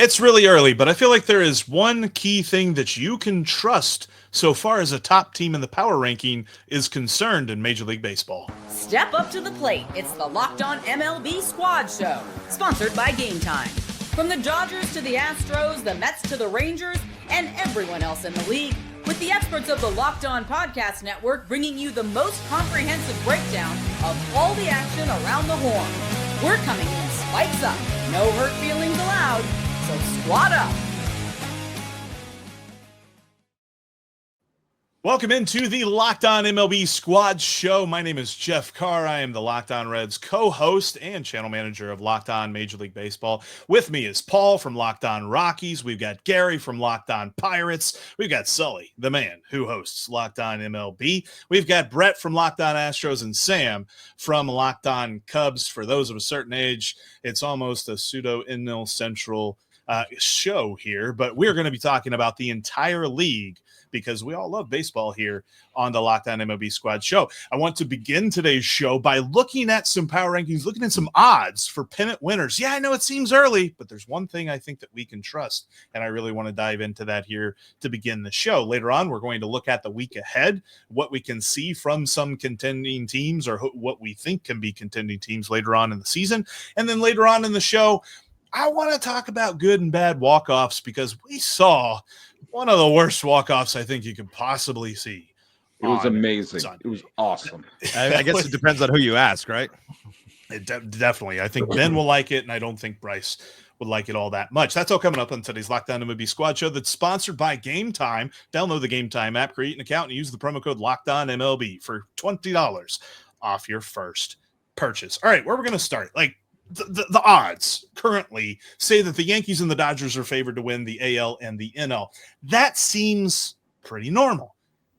It's really early, but I feel like there is one key thing that you can trust so far as a top team in the power ranking is concerned in Major League Baseball. Step up to the plate. It's the Locked On MLB Squad Show, sponsored by Gametime. From the Dodgers to the Astros, the Mets to the Rangers, and everyone else in the league, with the experts of the Locked On Podcast Network bringing you the most comprehensive breakdown of all the action around the horn. We're coming in spikes up, no hurt feelings allowed, so squad up. Welcome into the Locked On MLB Squad Show. My name is Jeff Carr. I am the Locked On Reds co-host and channel manager of Locked On Major League Baseball. With me is Paul from Locked On Rockies. We've got Gary from Locked On Pirates. We've got Sully, the man who hosts Locked On MLB. We've got Brett from Locked On Astros and Sam from Locked On Cubs. For those of a certain age, it's almost a pseudo-NL Central show here, but we're going to be talking about the entire league because we all love baseball here on the Locked On MLB Squad Show. I want to begin today's show by looking at some power rankings, looking at some odds for pennant winners. Yeah, I know it seems early, but there's one thing I think that we can trust, and I really want to dive into that here to begin the show. Later on, we're going to look at the week ahead, what we can see from some contending teams or what we think can be contending teams later on in the season. And then later on in the show, I want to talk about good and bad walk-offs because we saw one of the worst walk-offs I think you could possibly see. It was amazing. Sunday. It was awesome. I guess it depends on who you ask, right? Definitely. I think Ben will like it, and I don't think Bryce would like it all that much. That's all coming up on today's Locked On MLB Squad Show that's sponsored by Gametime. Download the Gametime app, create an account, and use the promo code LOCKEDONMLB for $20 off your first purchase. All right, where we're going to start. The odds currently say that the Yankees and the Dodgers are favored to win the AL and the NL. That seems pretty normal.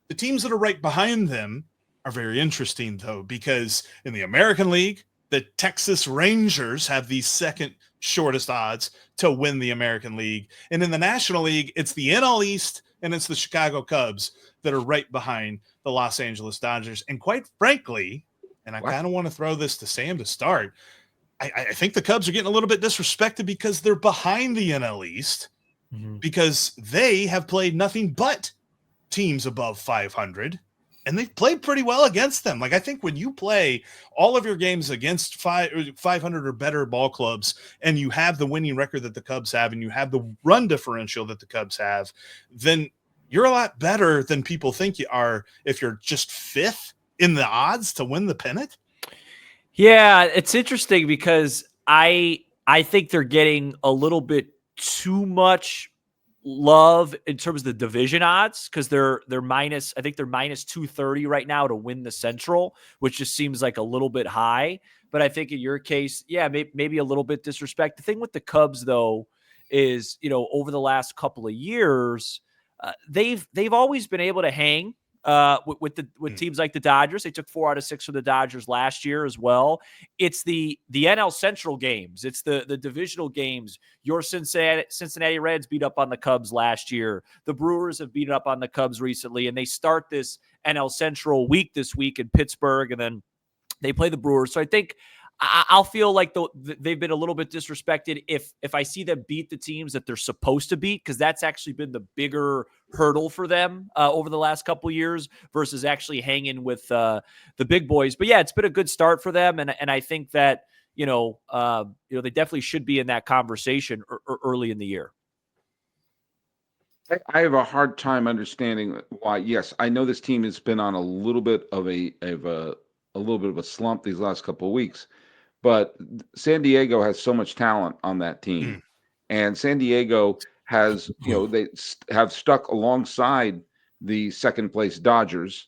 The teams that are right behind them are very interesting, though, because in the American League, the Texas Rangers have the second shortest odds to win the American League. And in the National League, it's the NL East and it's the Chicago Cubs that are right behind the Los Angeles Dodgers. And quite frankly, and I kind of want to throw this to Sam to start, I think the Cubs are getting a little bit disrespected because they're behind the NL East because they have played nothing but teams above 500, and they've played pretty well against them. I think when you play all of your games against 500 or better ball clubs and you have the winning record that the Cubs have and you have the run differential that the Cubs have, then you're a lot better than people think you are if you're just fifth in the odds to win the pennant. Yeah, it's interesting because I think they're getting a little bit too much love in terms of the division odds because they're minus 230 right now to win the Central, which just seems like a little bit high. But I think in your case, yeah, maybe a little bit disrespect. The thing with the Cubs though is, over the last couple of years, they've always been able to hang with teams like the Dodgers. They took 4 out of 6 for the Dodgers last year as well. It's the NL Central games. It's the divisional games. Your Cincinnati Reds beat up on the Cubs last year. The Brewers have beaten up on the Cubs recently, and they start this NL Central week this week in Pittsburgh, and then they play the Brewers. So I think I'll feel like they've been a little bit disrespected if I see them beat the teams that they're supposed to beat, because that's actually been the bigger hurdle for them over the last couple of years versus actually hanging with the big boys. But yeah, it's been a good start for them, and I think that they definitely should be in that conversation early in the year. I have a hard time understanding why. Yes, I know this team has been on a little bit of a slump these last couple of weeks. But San Diego has so much talent on that team. And San Diego has, they have stuck alongside the second place Dodgers,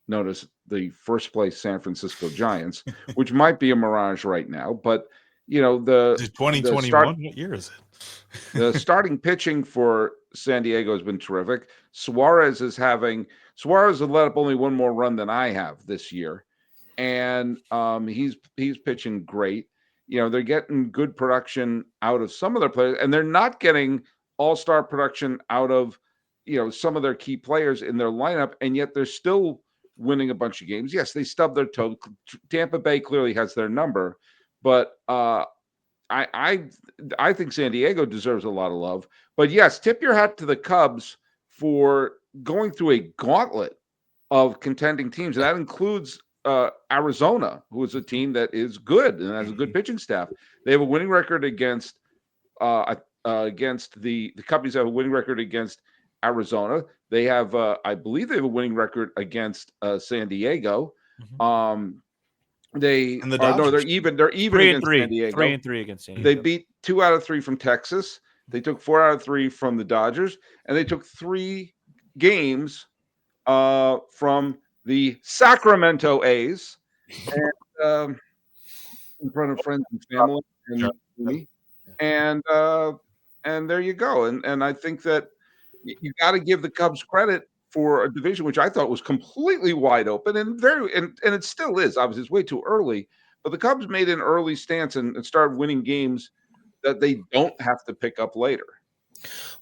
notice the first place San Francisco Giants, which might be a mirage right now. But, the 2021, what year is it? The starting pitching for San Diego has been terrific. Suarez has let up only one more run than I have this year. And he's pitching great. They're getting good production out of some of their players, and they're not getting all-star production out of, some of their key players in their lineup, and yet they're still winning a bunch of games. Yes, they stubbed their toe. Tampa Bay clearly has their number, but I think San Diego deserves a lot of love. But yes, tip your hat to the Cubs for going through a gauntlet of contending teams, and that includes Arizona, who is a team that is good and has a good pitching staff. They have a winning record against the Cubbies have a winning record against Arizona. They have, I believe, they have a winning record against San Diego. They're even. They're even against San Diego. 3-3 against San Diego. They beat 2 out of 3 from Texas. They took 4 out of 3 from the Dodgers, and they took 3 games from the Sacramento A's, and in front of friends and family and me. And there you go. And I think that you got to give the Cubs credit for a division which I thought was completely wide open and it still is. Obviously, it's way too early, but the Cubs made an early stance and started winning games that they don't have to pick up later.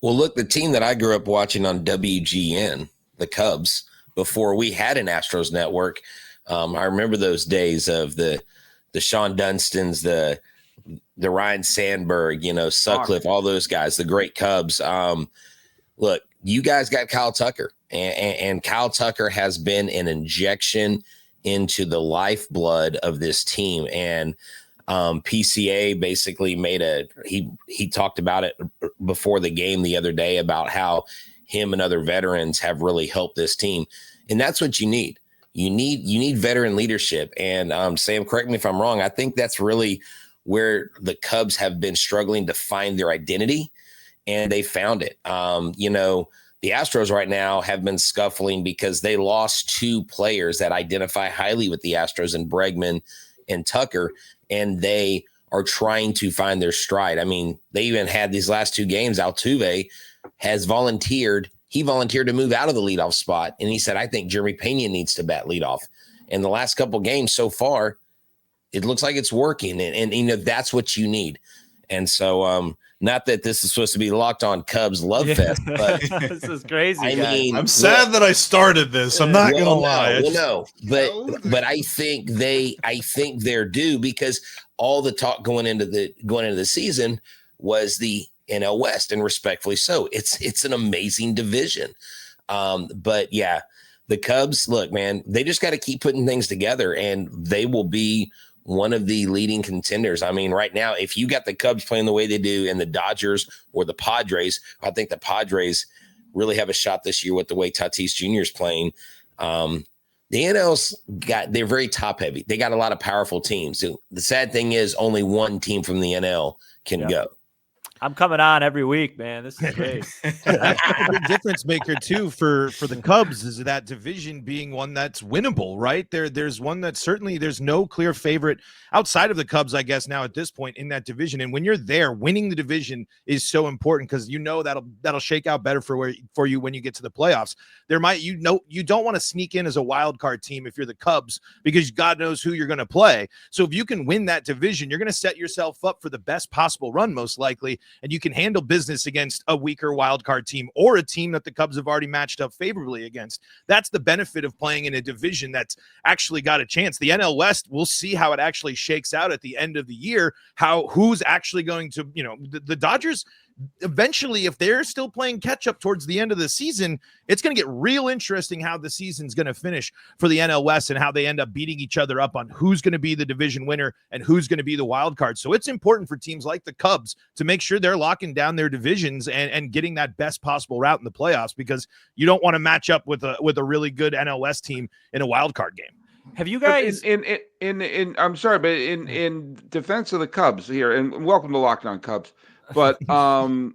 Well, look, the team that I grew up watching on WGN, the Cubs, before we had an Astros network, I remember those days of the Sean Dunstons, the Ryan Sandberg, Sutcliffe, all those guys, the great Cubs. Look, you guys got Kyle Tucker, and Kyle Tucker has been an injection into the lifeblood of this team. And PCA basically he talked about it before the game the other day about how him and other veterans have really helped this team. And that's what you need. You need veteran leadership. And Sam, correct me if I'm wrong. I think that's really where the Cubs have been struggling to find their identity, and they found it. The Astros right now have been scuffling because they lost 2 players that identify highly with the Astros, in Bregman and Tucker, and they are trying to find their stride. I mean, they even had these last 2 games. Altuve has volunteered. He volunteered to move out of the leadoff spot, and he said, I think Jeremy Pena needs to bat leadoff. And the last couple games so far, it looks like it's working, and that's what you need. And so, not that this is supposed to be Locked On Cubs Love Fest, but this is crazy. I mean, I'm sad that I started this. I'm not gonna lie. But I think they're due, because all the talk going into the season was the NL West, and respectfully so. It's an amazing division. But yeah, the Cubs, look, man, they just got to keep putting things together, and they will be one of the leading contenders. I mean, right now, if you got the Cubs playing the way they do and the Dodgers or the Padres, I think the Padres really have a shot this year with the way Tatis Jr. is playing. The NL's they're very top heavy. They got a lot of powerful teams. The sad thing is only one team from the NL can go. I'm coming on every week, man. This is great. That's a big difference maker too for the Cubs, is that division being one that's winnable, right? There's one that certainly there's no clear favorite outside of the Cubs, I guess, now at this point in that division. And when you're there, winning the division is so important, because that'll shake out better for you when you get to the playoffs. You don't want to sneak in as a wild card team if you're the Cubs, because God knows who you're going to play. So if you can win that division, you're going to set yourself up for the best possible run, most likely. And you can handle business against a weaker wild card team or a team that the Cubs have already matched up favorably against. That's the benefit of playing in a division that's actually got a chance. The NL West, we'll see how it actually shakes out at the end of the year, who's actually going to, the Dodgers. Eventually, if they're still playing catch up towards the end of the season, it's going to get real interesting how the season's going to finish for the NL West and how they end up beating each other up on who's going to be the division winner and who's going to be the wild card. So it's important for teams like the Cubs to make sure they're locking down their divisions and getting that best possible route in the playoffs, because you don't want to match up with a really good NL West team in a wild card game. Have you guys I'm sorry, but in defense of the Cubs here, and welcome to Locked On Cubs. But I was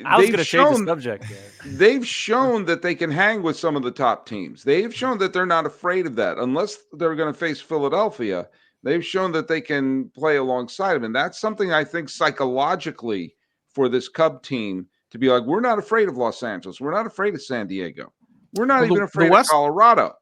going to change the subject. They've shown that they can hang with some of the top teams. They've shown that they're not afraid of that. Unless they're going to face Philadelphia, they've shown that they can play alongside them. And that's something I think psychologically for this Cub team to be like, we're not afraid of Los Angeles. We're not afraid of San Diego. We're not even afraid of Colorado.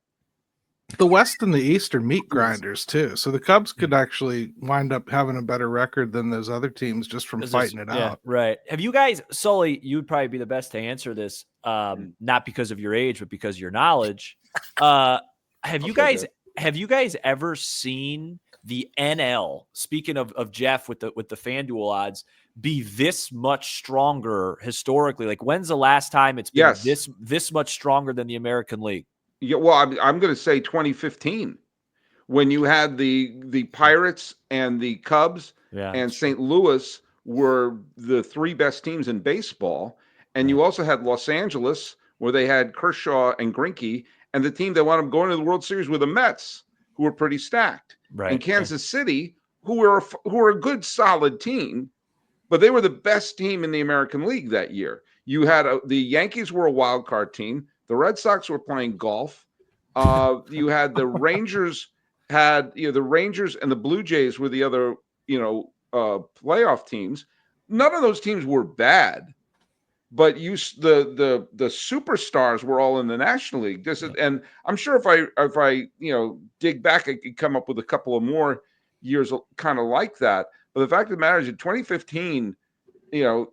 The West and the East are meat grinders too, so the Cubs could actually wind up having a better record than those other teams just from fighting it out. Right. Have you guys, Sully, you would probably be the best to answer this, not because of your age, but because of your knowledge. Have you guys have you guys ever seen the NL, speaking of Jeff with the FanDuel odds, be this much stronger historically? Like, when's the last time it's been this much stronger than the American League? Yeah, well, I'm going to say 2015, when you had the Pirates and the Cubs and St. Louis were the three best teams in baseball, and you also had Los Angeles, where they had Kershaw and Greinke, and the team that wound up going to the World Series were the Mets, who were pretty stacked, and Kansas City, who were a good, solid team, but they were the best team in the American League that year. You had the Yankees were a wild card team. The Red Sox were playing golf. You had the Rangers the Rangers and the Blue Jays were the other, playoff teams. None of those teams were bad, but the superstars were all in the National League. And I'm sure if I dig back, I could come up with a couple of more years kind of like that. But the fact of the matter is, in 2015, the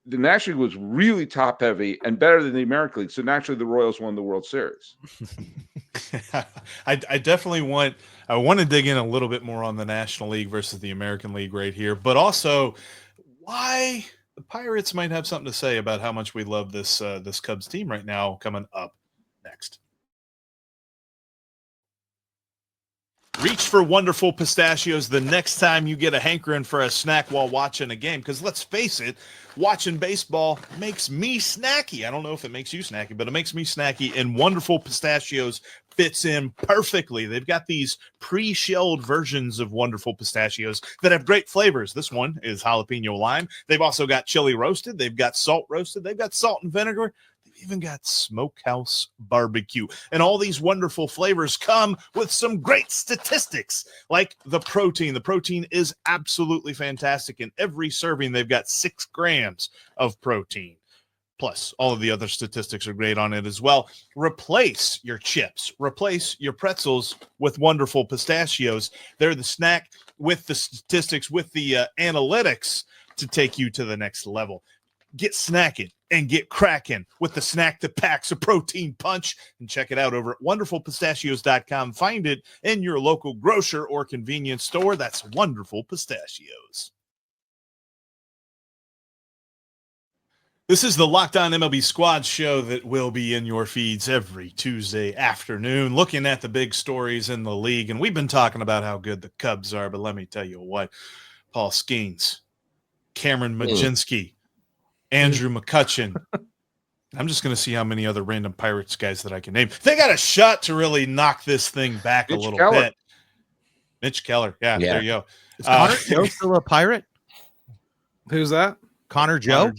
National League was really top heavy and better than the American League. So naturally, the Royals won the World Series. I definitely want to dig in a little bit more on the National League versus the American League right here, but also why the Pirates might have something to say about how much we love this Cubs team right now coming up next. Reach for wonderful pistachios the next time you get a hankering for a snack while watching a game. Because let's face it, watching baseball makes me snacky. I don't know if it makes you snacky, but it makes me snacky. And wonderful pistachios fits in perfectly. They've got these pre-shelled versions of wonderful pistachios that have great flavors. This one is jalapeno lime. They've also got chili roasted. They've got salt roasted. They've got salt and vinegar. Even got smokehouse barbecue, and all these wonderful flavors come with some great statistics like the protein. The protein is absolutely fantastic. In every serving, they've got 6 grams of protein. Plus, all of the other statistics are great on it as well. Replace your chips, replace your pretzels with wonderful pistachios. They're the snack with the statistics, with the analytics to take you to the next level. Get snacking and get cracking with the snack that packs a protein punch, and check it out over at wonderfulpistachios.com. Find it in your local grocer or convenience store. That's Wonderful Pistachios. This is the Locked On MLB Squad show that will be in your feeds every Tuesday afternoon, looking at the big stories in the league. And we've been talking about how good the Cubs are, but let me tell you what, Paul Skeens, Cameron Majinski, Andrew McCutchen. I'm just going to see how many other random Pirates guys that I can name. They got a shot to really knock this thing back a little bit. Mitch Keller. Yeah, there you go. Is Connor Joe still a Pirate? Who's that? Connor Joe?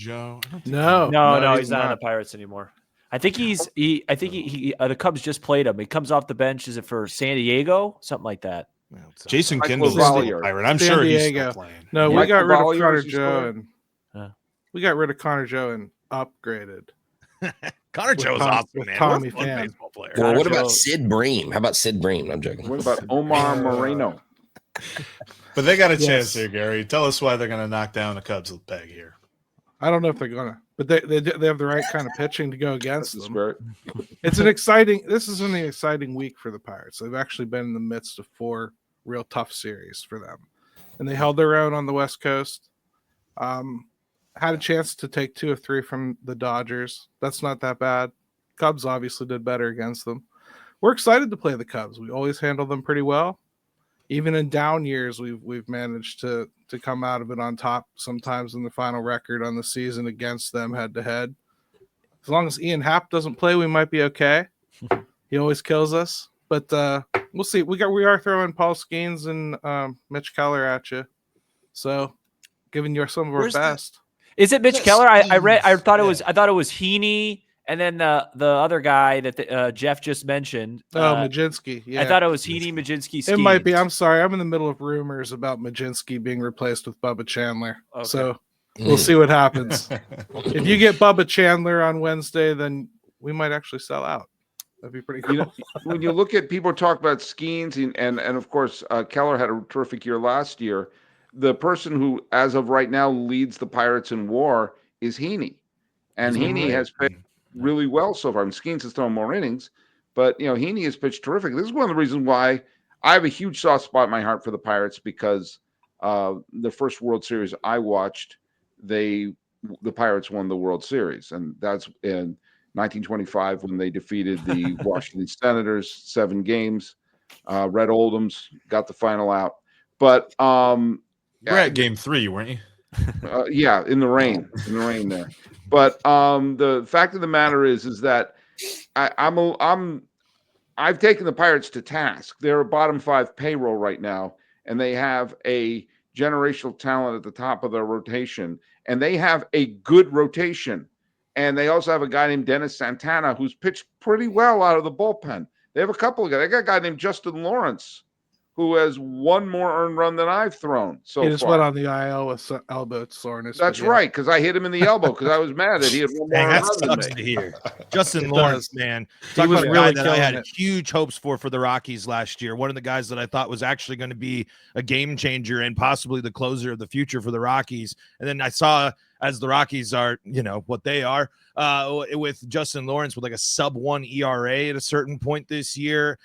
No, he's not on the Pirates anymore. I think the Cubs just played him. He comes off the bench. Is it for San Diego? Something like that. Jason Kendall's still a Pirate. I'm sure he's still playing. No, we got rid of Connor Joe and we got rid of Connor Joe and upgraded. Connor Joe's awesome, man. Tommy fan. Baseball player. Well, what about Sid Bream? How about Sid Bream? I'm joking. What about Omar Moreno? But they got a chance here, Gary. Tell us why they're going to knock down the Cubs with peg here. I don't know if they're going to, but they have the right kind of pitching to go against them. This is an exciting week for the Pirates. They've actually been in the midst of 4 real tough series for them, and they held their own on the West Coast. Had a chance to take 2 of 3 from the Dodgers. That's not that bad. Cubs obviously did better against them. We're excited to play the Cubs. We always handle them pretty well. Even in down years, we've managed to come out of it on top. Sometimes in the final record on the season against them head to head. As long as Ian Happ doesn't play, we might be okay. He always kills us, but we'll see. We are throwing Paul Skeens and Mitch Keller at you, so giving you some of our best. Is it Mitch Keller? I thought it was Heaney, and then the other guy that Jeff just mentioned. Majinski. Yeah, I thought it was Heaney, Majinski. It might be. I'm sorry. I'm in the middle of rumors about Majinski being replaced with Bubba Chandler. Okay. So we'll see what happens. If you get Bubba Chandler on Wednesday, then we might actually sell out. That'd be pretty cool. When you look at people talk about Skeens and of course Keller had a terrific year last year. The person who, as of right now, leads the Pirates in WAR is Heaney, and Heaney has played really well so far. Skeens has thrown more innings, But Heaney has pitched terrific. This is one of the reasons why I have a huge soft spot in my heart for the Pirates, because the first World Series I watched, the Pirates won the World Series, and that's in 1925 when they defeated the Washington Senators 7 games. Red Oldham's got the final out, but you were at Game 3, weren't you? Yeah, in the rain there. But the fact of the matter is that I've taken the Pirates to task. They're a bottom 5 payroll right now, and they have a generational talent at the top of their rotation, and they have a good rotation. And they also have a guy named Dennis Santana who's pitched pretty well out of the bullpen. They have a couple of guys. They got a guy named Justin Lawrence who has one more earned run than I've thrown so he just far. went on the IL with elbow soreness. That's right, because I hit him in the elbow because I was mad that he had one more Dang, that run than sucks me. to hear. Justin It Lawrence, does. man. He Talk was about a really guy that I had killing it. huge hopes for the Rockies last year. One of the guys that I thought was actually going to be a game changer and possibly the closer of the future for the Rockies. And then I saw, as the Rockies are, what they are, with Justin Lawrence with like a sub-1 ERA at a certain point this year.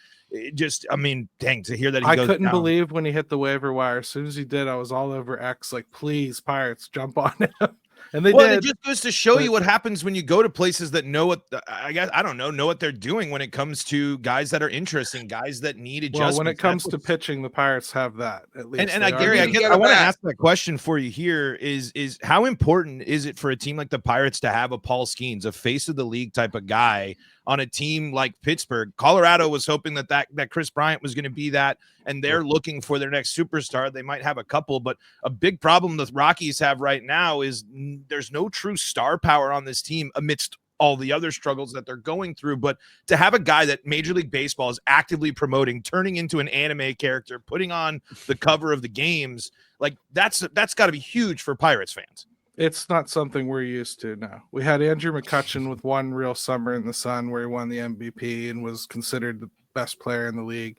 Dang, to hear that he I goes couldn't down. believe when he hit the waiver wire. As soon as he did, I was all over X, like, please, Pirates, jump on him. And they Well, did. it just goes to show but- you what happens when you go to places that know what know what they're doing when it comes to guys that are interesting, guys that need adjustments. Well, when it comes to That's what's- pitching, the Pirates have that at least. and They Gary, are I You guess get I it want to back. ask that question for you here is how important is it for a team like the Pirates to have a Paul Skeens, a face of the league type of guy on a team like Pittsburgh? Colorado was hoping that Chris Bryant was going to be that, and they're looking for their next superstar. They might have a couple, but a big problem the Rockies have right now is there's no true star power on this team amidst all the other struggles that they're going through. But to have a guy that Major League Baseball is actively promoting, turning into an anime character, putting on the cover of the games, like that's got to be huge for Pirates fans. It's not something we're used to now. We had Andrew McCutchen with one real summer in the sun where he won the MVP and was considered the best player in the league.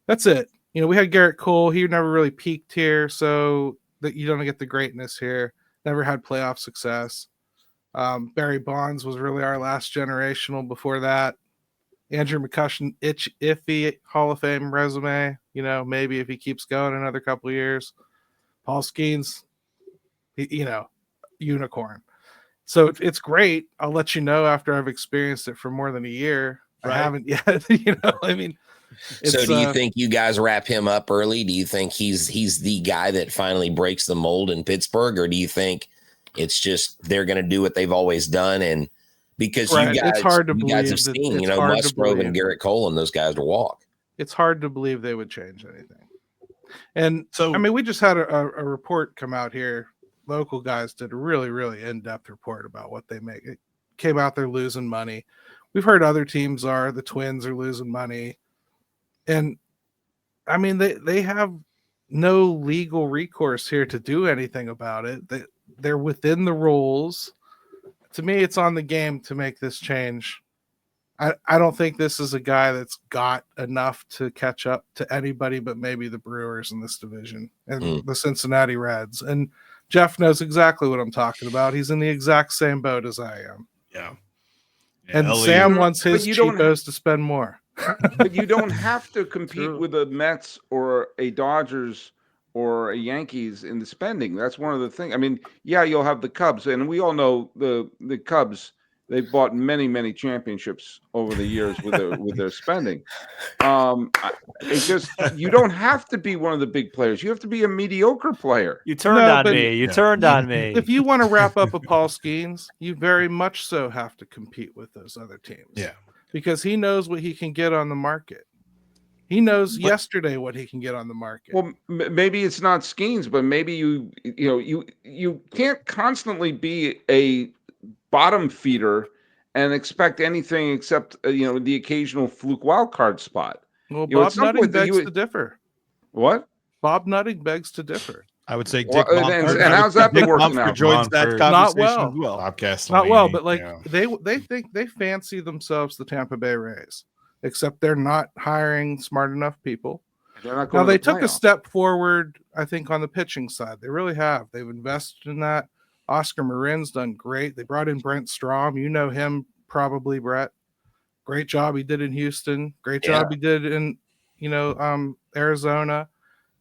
That's it. We had Garrett Cole. He never really peaked here, so that you don't get the greatness here. Never had playoff success. Barry Bonds was really our last generational before that. Andrew McCutchen, iffy Hall of Fame resume. Maybe if he keeps going another couple of years. Paul Skeens, unicorn. So it's great. I'll let you know after I've experienced it for more than a year. Right. I haven't yet. So do you think you guys wrap him up early? Do you think he's the guy that finally breaks the mold in Pittsburgh, or do you think it's just they're going to do what they've always done? And because Right, you guys, it's hard to you guys believe have that- seen, it's hard to Musgrove and believe. Garrett Cole and those guys to walk. It's hard to believe they would change anything. And So we just had a report come out here. Local guys did a really, really in-depth report about what they make. It came out they're losing money. We've heard other teams the Twins are losing money. And they have no legal recourse here to do anything about it. They're within the rules. To me, it's on the game to make this change. I don't think this is a guy that's got enough to catch up to anybody but maybe the Brewers in this division and the Cincinnati Reds. And Jeff knows exactly what I'm talking about. He's in the exact same boat as I am. yeah. And Ellie- Sam wants But his you don't cheapos to spend more. But you don't have to compete True. with a Mets or a Dodgers or a Yankees in the spending. That's one of the things. You'll have the Cubs, and we all know the Cubs. They've bought many, many championships over the years with their spending. It's just you don't have to be one of the big players. You have to be a mediocre player. You turned No, on but- me. You turned on me. If you want to wrap up a Paul Skeens, you very much so have to compete with those other teams. Yeah. Because he knows what he can get on the market. He knows yesterday what he can get on the market. Well, maybe it's not Skeens, but maybe you can't constantly be a bottom feeder and expect anything except the occasional fluke wild card spot. Well, at Bob some Nutting point, begs to differ. What? Bob Nutting begs to differ. I would say Well, Dick and Mumford. how's that been Dick working Mumford out? joins that Mumford. Not conversation well. as well. Bobcast Not well, Delaney, but like yeah. they think they fancy themselves the Tampa Bay Rays, except they're not hiring smart enough people. They're not Now going they to the took a playoffs. step forward, I think, on the pitching side. They really have. They've invested in that. Oscar Marin's done great. They brought in Brent Strom. You know him probably, Brett. Great job he did in Houston. Great job he did in, Arizona.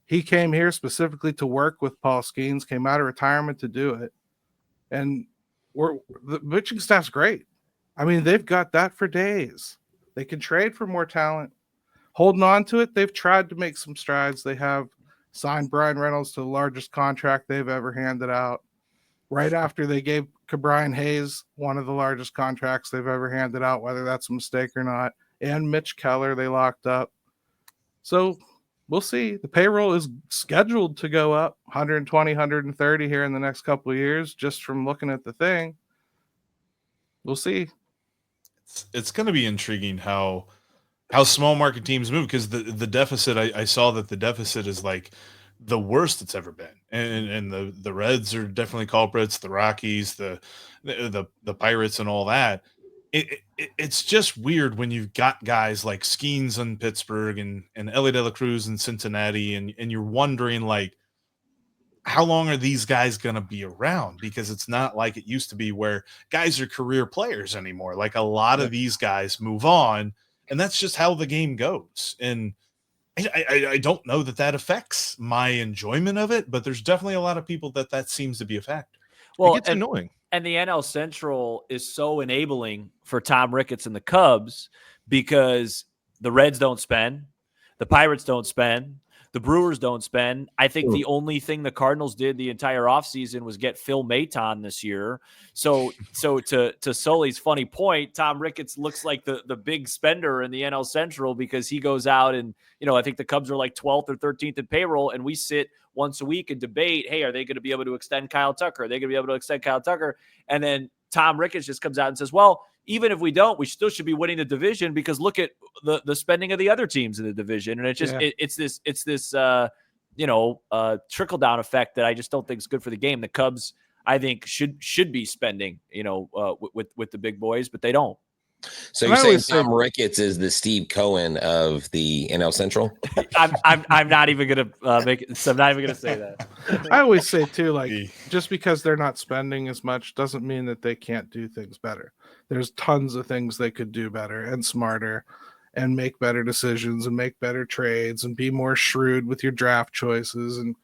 He came here specifically to work with Paul Skeens, came out of retirement to do it. And the pitching staff's great. I mean, they've got that for days. They can trade for more talent. Holding on to it, they've tried to make some strides. They have signed Brian Reynolds to the largest contract they've ever handed out. Right after they gave Brian Hayes one of the largest contracts they've ever handed out, whether that's a mistake or not. And Mitch Keller, they locked up. So we'll see. The payroll is scheduled to go up 120, 130 here in the next couple of years, just from looking at the thing. We'll see. It's going to be intriguing how small market teams move, because the deficit, I saw that the deficit is like the worst it's ever been, and the Reds are definitely culprits, the Rockies, the Pirates, and all that. It's just weird when you've got guys like Skeens in Pittsburgh and Ellie De La Cruz in Cincinnati, and you're wondering, like, how long are these guys going to be around? Because it's not like it used to be where guys are career players anymore. Like, a lot of these guys move on, and that's just how the game goes. And I don't know that affects my enjoyment of it, but there's definitely a lot of people that seems to be a factor. Well, it gets annoying. And the NL Central is so enabling for Tom Ricketts and the Cubs, because the Reds don't spend, the Pirates don't spend, the Brewers don't spend. I think the only thing the Cardinals did the entire offseason was get Phil Maton this year. So to Sully's funny point, Tom Ricketts looks like the big spender in the NL Central, because he goes out and, I think the Cubs are like 12th or 13th in payroll, and we sit once a week and debate, hey, are they going to be able to extend Kyle Tucker? Are they going to be able to extend Kyle Tucker? And then Tom Ricketts just comes out and says, well, even if we don't, we still should be winning the division, because look at the spending of the other teams in the division. And it's just, it's this trickle down effect that I just don't think is good for the game. The Cubs, I think, should be spending, with the big boys, but they don't. So you're saying Tom Ricketts is the Steve Cohen of the NL Central? I'm not even gonna make it. So I'm not even gonna say that. I always say too, like, just because they're not spending as much doesn't mean that they can't do things better. There's tons of things they could do better and smarter, and make better decisions and make better trades and be more shrewd with your draft choices. And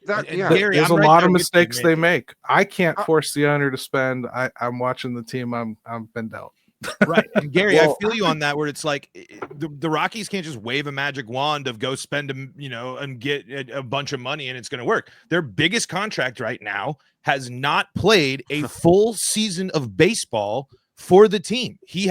Gary, there's a lot of mistakes they make. I can't force the owner to spend. I'm watching the team I'm been dealt. Right. And Gary, I feel you on that, where it's like the Rockies can't just wave a magic wand of go spend and get a bunch of money and it's going to work. Their biggest contract right now has not played a full season of baseball for the team. He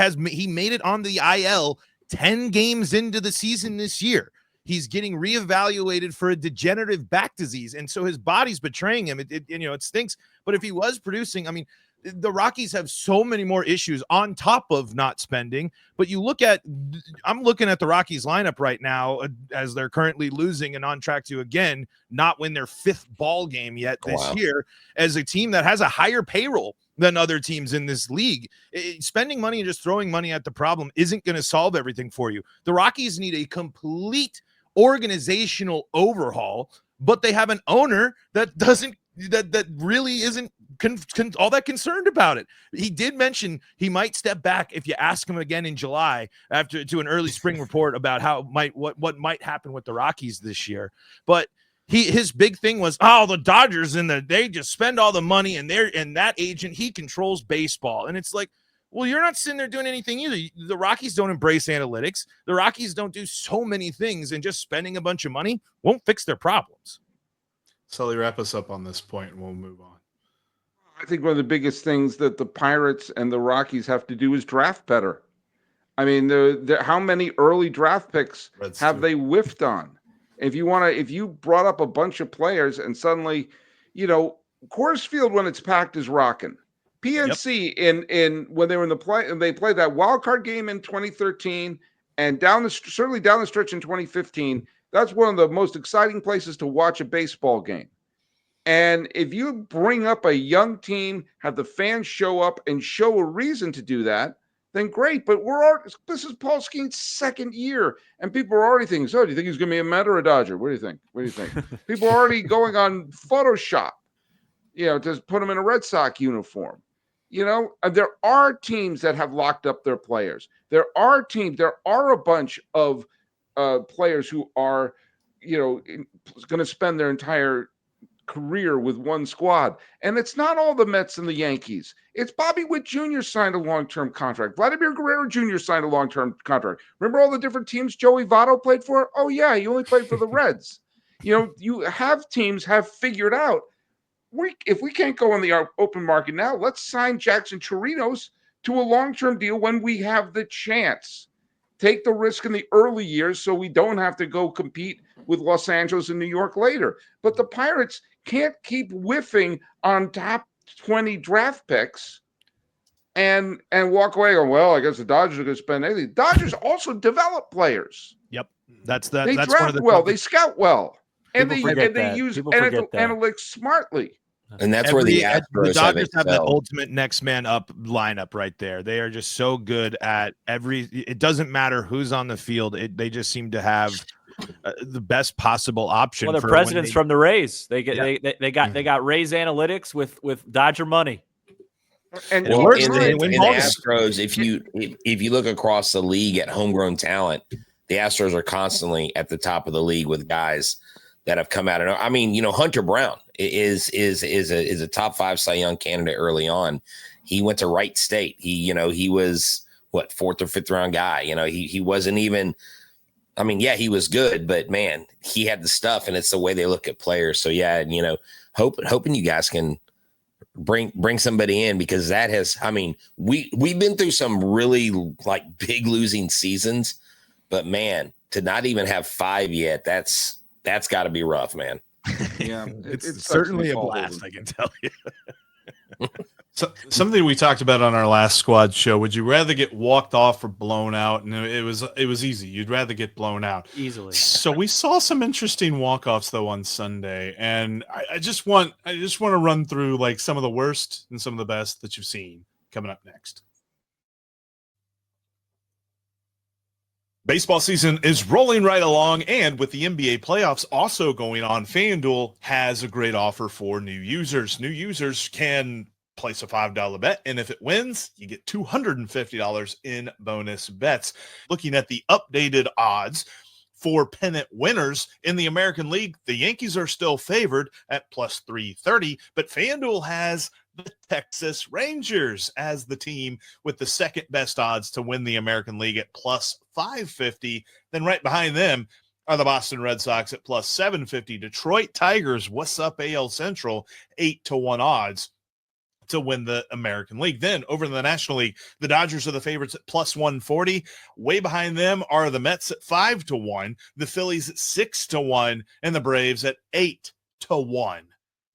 made it on the IL 10 games into the season this year. He's getting reevaluated for a degenerative back disease, and so his body's betraying him. It stinks. But if he was producing, I mean, the Rockies have so many more issues on top of not spending. But I'm looking at the Rockies lineup right now as they're currently losing and on track to, again, not win their 5th ball game yet this year, as a team that has a higher payroll than other teams in this league. Spending money and just throwing money at the problem isn't going to solve everything for you. The Rockies need a complete organizational overhaul, but they have an owner that really isn't all that concerned about it. He did mention he might step back if you ask him again in July to an early spring report about what might happen with the Rockies this year. But his big thing was, the Dodgers they just spend all the money, and that agent, he controls baseball. And it's like, well, you're not sitting there doing anything either. The Rockies don't embrace analytics. The Rockies don't do so many things, and just spending a bunch of money won't fix their problems. Sully, wrap us up on this point and we'll move on. I think one of the biggest things that the Pirates and the Rockies have to do is draft better. I mean, how many early draft picks have they whiffed on? If you brought up a bunch of players and suddenly, Coors Field, when it's packed, is rocking. PNC in when they were in the play, they played that wild card game in 2013 and certainly down the stretch in 2015. That's one of the most exciting places to watch a baseball game. And if you bring up a young team, have the fans show up and show a reason to do that, then great. But this is Paul Skeens' 2nd year, and people are already thinking, so do you think he's going to be a Met or a Dodger? What do you think? People are already going on Photoshop, to put him in a Red Sox uniform. There are teams that have locked up their players. There are a bunch of players who are, going to spend their entire career with one squad. And it's not all the Mets and the Yankees. It's Bobby Witt Jr. signed a long-term contract. Vladimir Guerrero Jr. signed a long-term contract. Remember all the different teams Joey Votto played for? Oh, yeah, he only played for the Reds. You have teams have figured out, if we can't go on the open market now, let's sign Jackson Chirinos to a long-term deal when we have the chance. Take the risk in the early years so we don't have to go compete with Los Angeles and New York later. But the Pirates can't keep whiffing on top 20 draft picks and walk away going, well, I guess the Dodgers are going to spend anything. Dodgers also develop players. Yep. They draft one of the well, they scout well, and they that. use People forget that. analytics smartly. And that's where the Astros Dodgers have that excelled. ultimate next man up lineup right there. They are just so good at it doesn't matter who's on the field. They just seem to have the best possible option. Well, the president's from the Rays. They got Rays analytics with Dodger money. And In the Astros, if you look across the league at homegrown talent, the Astros are constantly at the top of the league with guys that have come out. And I mean, Hunter Brown is a top 5 Cy Young candidate early on. He went to Wright State. He was what, 4th or 5th round guy. He wasn't even. I mean, yeah, he was good, but man, he had the stuff, and it's the way they look at players. So yeah, and hoping you guys can bring somebody in, because that has. I mean, we've been through some really like big losing seasons, but man, to not even have 5 yet, that's got to be rough, man. Yeah, it's certainly a blast, I can tell you. So, something we talked about on our last squad show. Would you rather get walked off or blown out? And it was easy. You'd rather get blown out Easily. So we saw some interesting walk-offs though on Sunday, and I just want to run through like some of the worst and some of the best that you've seen coming up next. Baseball season is rolling right along, and with the NBA playoffs also going on, FanDuel has a great offer for new users. New users can place a $5 bet, and if it wins, you get $250 in bonus bets. Looking at the updated odds for pennant winners in the American League, the Yankees are still favored at plus 330, but FanDuel has the Texas Rangers as the team with the second best odds to win the American League at plus 550. Then right behind them are the Boston Red Sox at plus 750. Detroit Tigers, what's up AL Central, 8-1 odds to win the American League. Then over in the National League, the Dodgers are the favorites at plus 140. Way behind them are the Mets at 5-1, the Phillies at 6-1, and the Braves at 8-1.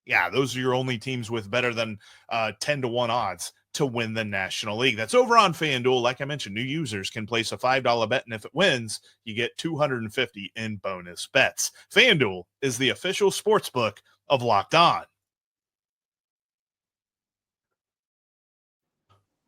Yeah, those are your only teams with better than 10-1 odds to win the National League. That's over on FanDuel. Like I mentioned, new users can place a $5 bet, and if it wins, you get $250 in bonus bets. FanDuel is the official sports book of Locked On.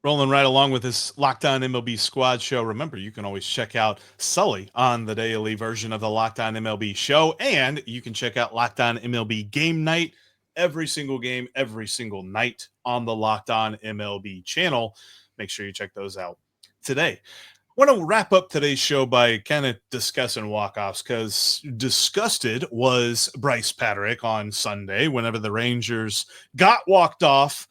Rolling right along with this Locked On MLB Squad show. Remember, you can always check out Sully on the daily version of the Locked On MLB show, and you can check out Locked On MLB Game Night every single game, every single night on the Locked On MLB channel. Make sure you check those out today. I want to wrap up today's show by kind of discussing walk-offs, because disgusted was Bryce Patrick on Sunday whenever the Rangers got walked off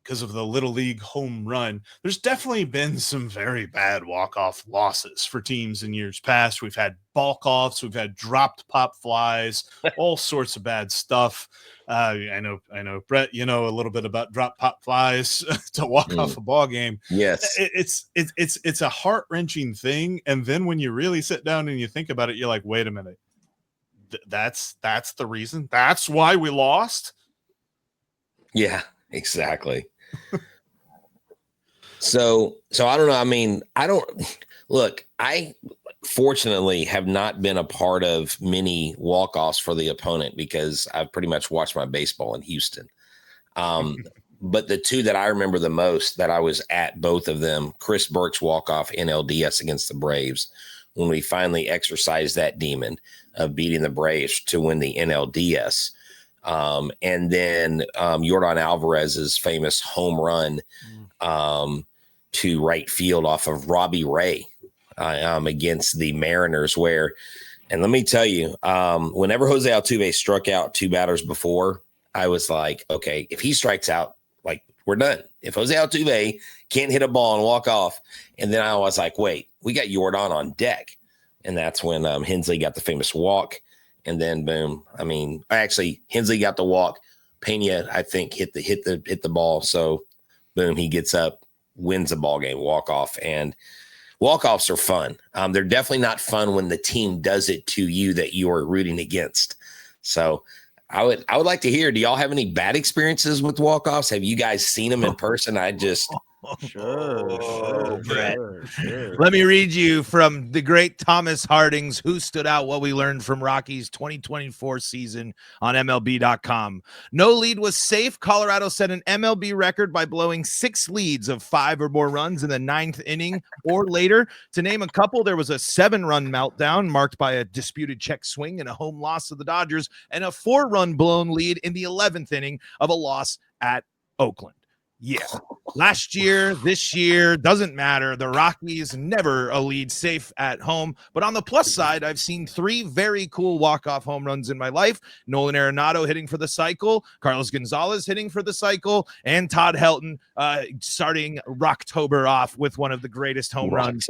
because of the Little League home run. There's definitely been some very bad walk-off losses for teams in years past. We've had balk-offs, we've had dropped pop flies, all sorts of bad stuff. I know, Brett, you know a little bit about drop pop flies to walk off a ball game. Yes. It's a heart-wrenching thing. And then when you really sit down and you think about it, you're like, wait a minute. That's the reason. That's why we lost. Yeah, exactly. So I don't know. I mean, I fortunately have not been a part of many walk-offs for the opponent because I've pretty much watched my baseball in Houston. But the two that I remember the most, that I was at both of them, Chris Burke's walk-off NLDS against the Braves, when we finally exercised that demon of beating the Braves to win the NLDS. And then Yordan Alvarez's famous home run to right field off of Robbie Ray against the Mariners, and let me tell you, whenever Jose Altuve struck out 2 batters before, I was like, okay, if he strikes out, like, we're done. If Jose Altuve can't hit a ball and walk off, and then I was like, wait, we got Yordan on deck. And that's when Hensley got the famous walk. And then boom. I mean, actually, Hensley got the walk. Pena, I think, hit the ball. So boom, he gets up, wins the ball game, walk off. And walk-offs are fun. They're definitely not fun when the team does it to you that you are rooting against. So I would like to hear, do y'all have any bad experiences with walk-offs? Have you guys seen them in person? Sure. Let me read you from the great Thomas Harding's Who Stood Out, What We Learned from Rockies 2024 season on MLB.com. No lead was safe. Colorado set an MLB record by blowing 6 leads of 5 or more runs in the 9th inning or later. To name a couple, there was a 7-run meltdown marked by a disputed check swing and a home loss to the Dodgers, and a 4-run blown lead in the 11th inning of a loss at Oakland. Yeah. Last year, this year, doesn't matter. The Rockies never a lead safe at home. But on the plus side, I've seen 3 very cool walk-off home runs in my life. Nolan Arenado hitting for the cycle, Carlos Gonzalez hitting for the cycle, and Todd Helton starting Rocktober off with one of the greatest home runs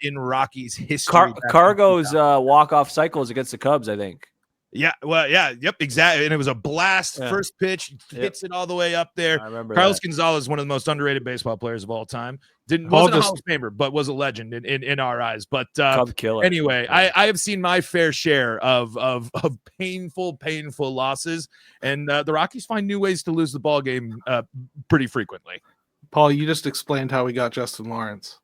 in Rockies history. Cargo's walk-off cycles against the Cubs, I think. Yeah, well, yeah, yep, exactly. And it was a blast. First pitch, hits it all the way up there. I remember Carlos Gonzalez, one of the most underrated baseball players of all time. Wasn't a Hall of Famer, but was a legend in our eyes. But Cub killer. Anyway, I have seen my fair share of painful losses, and the Rockies find new ways to lose the ball game pretty frequently. Paul, you just explained how we got Justin Lawrence.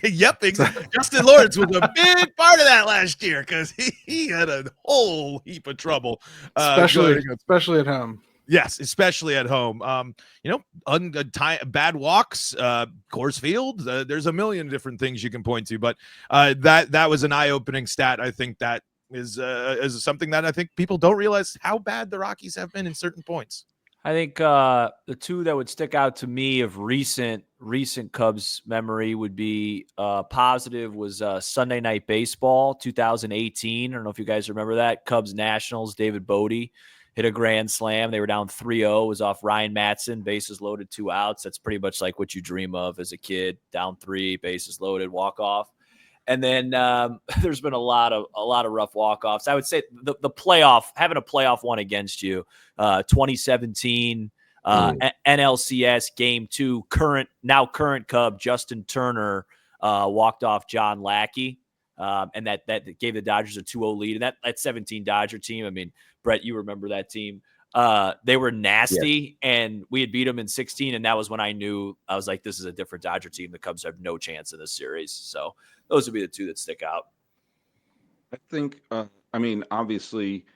Yep, exactly. Justin Lawrence was a big part of that last year because he had a whole heap of trouble, especially at home. Yes, especially at home. Bad walks, Coors Field. There's a million different things you can point to, but that was an eye-opening stat. I think that is something that I think people don't realize how bad the Rockies have been in certain points. I think the 2 that would stick out to me of recent Cubs memory would be positive was Sunday Night Baseball 2018. I don't know if you guys remember that. Cubs Nationals, David Bodie hit a grand slam. They were down 3-0. It was off Ryan Matson, bases loaded, 2 outs. That's pretty much like what you dream of as a kid. Down 3, bases loaded, walk off. And then there's been a lot of rough walk-offs. I would say the playoff, having a playoff one against you, 2017 NLCS Game 2, current Cub Justin Turner walked off John Lackey, and that gave the Dodgers a 2-0 lead. And that 17 Dodger team, I mean, Brett, you remember that team. They were nasty, and we had beat them in 16, and that was when I knew, I was like, this is a different Dodger team. The Cubs have no chance in this series. So those would be the 2 that stick out. I think, obviously,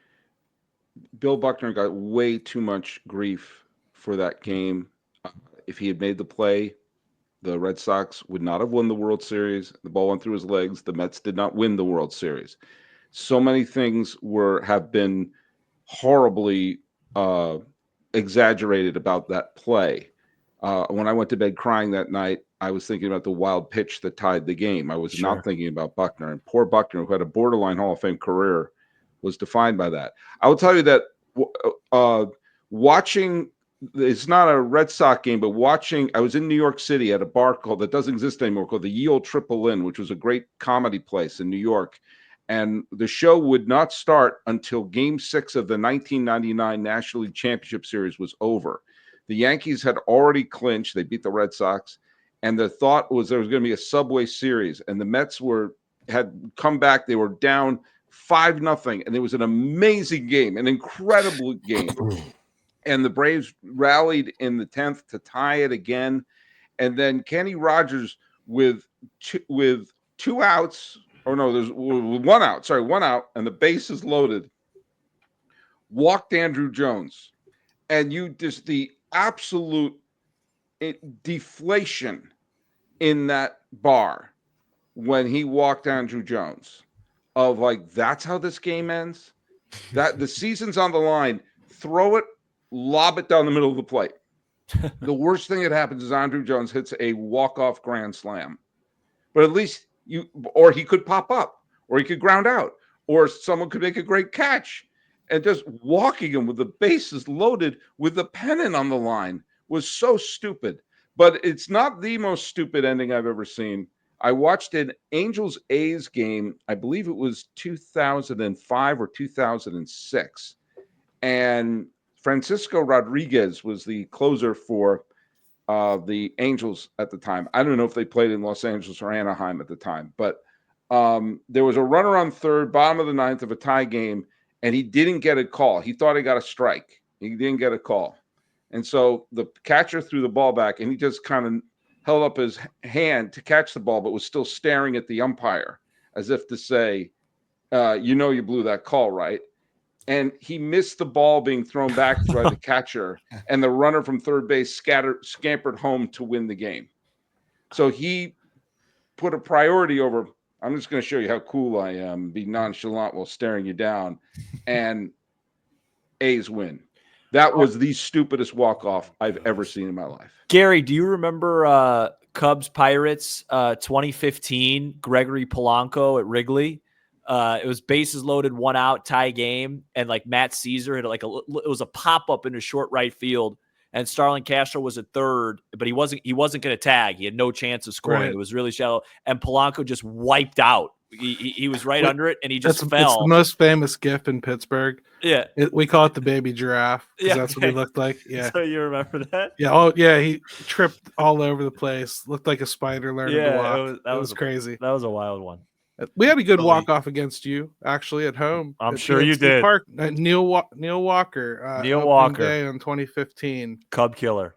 Bill Buckner got way too much grief for that game. If he had made the play, the Red Sox would not have won the World Series. The ball went through his legs. The Mets did not win the World Series. So many things have been horribly exaggerated about that play. When I went to bed crying that night, I was thinking about the wild pitch that tied the game. I was not thinking about Buckner. And poor Buckner, who had a borderline Hall of Fame career, was defined by that. I will tell you that watching, it's not a Red Sox game, but I was in New York City at a bar that doesn't exist anymore, called the Ye Olde Triple Inn, which was a great comedy place in New York. And the show would not start until Game 6 of the 1999 National League Championship Series was over. The Yankees had already clinched. They beat the Red Sox. And the thought was there was going to be a Subway Series. And the Mets had come back. They were down 5-0. And it was an amazing game, an incredible game. And the Braves rallied in the 10th to tie it again. And then Kenny Rogers with 2 outs. Oh, no, there's 1 out. Sorry, 1 out, and the base is loaded. Walked Andrew Jones. And the absolute deflation in that bar when he walked Andrew Jones of like, that's how this game ends? That the season's on the line. throw it, lob it down the middle of the plate. The worst thing that happens is Andrew Jones hits a walk-off grand slam. But at least or he could pop up, or he could ground out, or someone could make a great catch. And just walking him with the bases loaded with the pennant on the line was so stupid. But it's not the most stupid ending I've ever seen. I watched an Angels-A's game, I believe it was 2005 or 2006. And Francisco Rodriguez was the closer for the Angels at the time. I don't know if they played in Los Angeles or Anaheim at the time, but there was a runner on third, bottom of the ninth of a tie game, and he didn't get a call. He thought he got a strike. He didn't get a call. And so the catcher threw the ball back, and he just kind of held up his hand to catch the ball, but was still staring at the umpire as if to say, you blew that call, right? And he missed the ball being thrown back by the catcher, and the runner from third base scampered home to win the game. So he put a priority over, I'm just going to show you how cool I am, be nonchalant while staring you down, and A's win. That was the stupidest walk-off I've ever seen in my life. Gary, do you remember Cubs Pirates 2015, Gregory Polanco at Wrigley? It was bases loaded, 1 out, tie game, and like Matt Caesar had it was a pop up into short right field, and Starlin Castro was at third, but he wasn't going to tag. He had no chance of scoring. Right. It was really shallow, and Polanco just wiped out. He was right under it, and he just fell. It's the most famous GIF in Pittsburgh. Yeah, we call it the baby giraffe because that's what he looked like. Yeah, so you remember that? Yeah. Oh, yeah. He tripped all over the place. Looked like a spider learning to walk. That was crazy. That was a wild one. We had a good walk-off against you, actually, at home. I'm sure you did. Park, Neil Walker. Neil Walker. Day in 2015. Cub killer.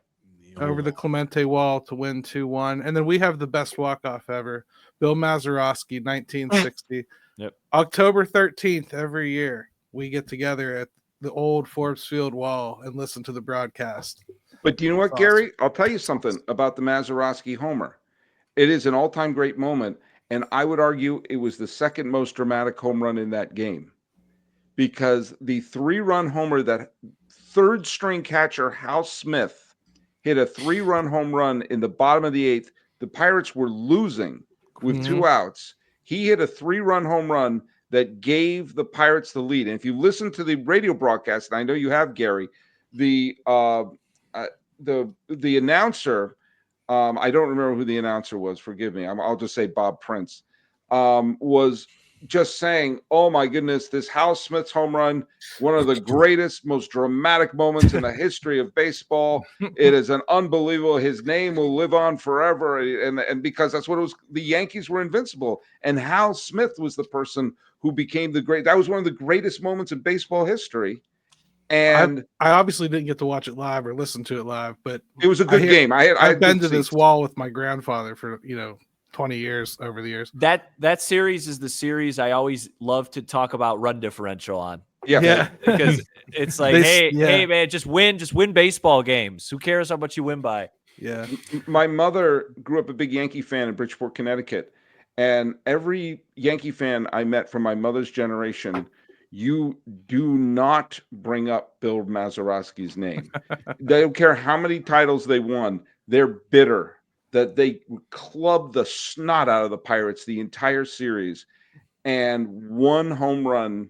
Over the Clemente wall to win 2-1. And then we have the best walk-off ever. Bill Mazeroski, 1960. Yep. October 13th every year, we get together at the old Forbes Field wall and listen to the broadcast. But do you know what, Gary? I'll tell you something about the Mazeroski homer. It is an all-time great moment. And I would argue it was the second most dramatic home run in that game, because the 3-run homer that third string catcher Hal Smith hit a 3-run home run in the bottom of the 8th. The Pirates were losing with 2 outs. He hit a 3-run home run that gave the Pirates the lead. And if you listen to the radio broadcast, and I know you have, Gary, the announcer, I don't remember who the announcer was. Forgive me. I'll just say Bob Prince, was just saying, oh, my goodness, this Hal Smith's home run, one of the greatest, most dramatic moments in the history of baseball. It is an unbelievable. His name will live on forever. And because that's what it was. The Yankees were invincible. And Hal Smith was the person who became that was one of the greatest moments in baseball history. And I obviously didn't get to watch it live or listen to it live, but it was a good game. I've been to this wall with my grandfather for 20 years over the years. That series is the series I always love to talk about run differential on. Yeah. Because it's like, hey man, just win baseball games. Who cares how much you win by? Yeah. My mother grew up a big Yankee fan in Bridgeport, Connecticut, and every Yankee fan I met from my mother's generation, you do not bring up Bill Mazeroski's name. They don't care how many titles they won. They're bitter that they clubbed the snot out of the Pirates the entire series. And 1 home run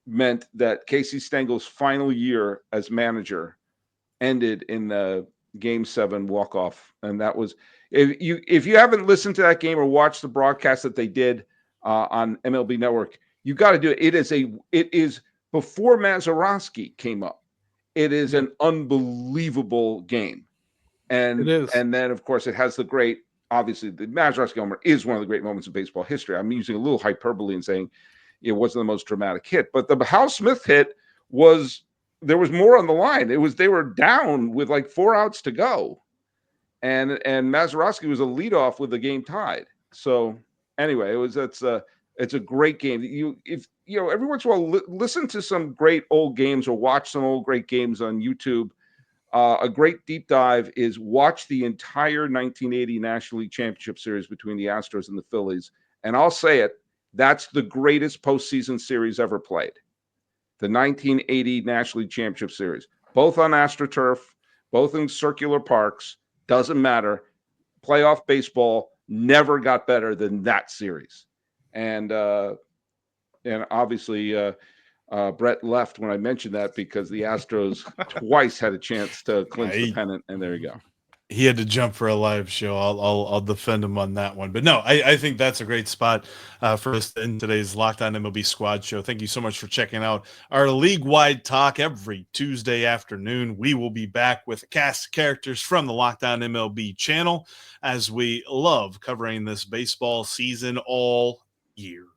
meant that Casey Stengel's final year as manager ended in the Game 7 walk-off. And that was, if you haven't listened to that game or watched the broadcast that they did on MLB Network, you got to do it. It is before Mazeroski came up. It is an unbelievable game. And, it is. And then, of course, it has the great, obviously, the Mazeroski homer is one of the great moments in baseball history. I'm using a little hyperbole in saying it wasn't the most dramatic hit. But the Hal Smith hit there was more on the line. They were down with like 4 outs to go. And Mazeroski was a leadoff with the game tied. So anyway, it's a great game. Every once in a while, listen to some great old games or watch some old great games on YouTube. A great deep dive is watch the entire 1980 National League Championship Series between the Astros and the Phillies. And I'll say it, that's the greatest postseason series ever played. the 1980 National League Championship Series, both on AstroTurf, both in circular parks, doesn't matter. Playoff baseball never got better than that series. And obviously Brett left when I mentioned that because the Astros twice had a chance to clinch the pennant, and there you go. He had to jump for a live show. I'll defend him on that one. But no, I think that's a great spot for us in today's Locked On MLB Squad show. Thank you so much for checking out our league-wide talk every Tuesday afternoon. We will be back with a cast of characters from the Locked On MLB channel as we love covering this baseball season all year.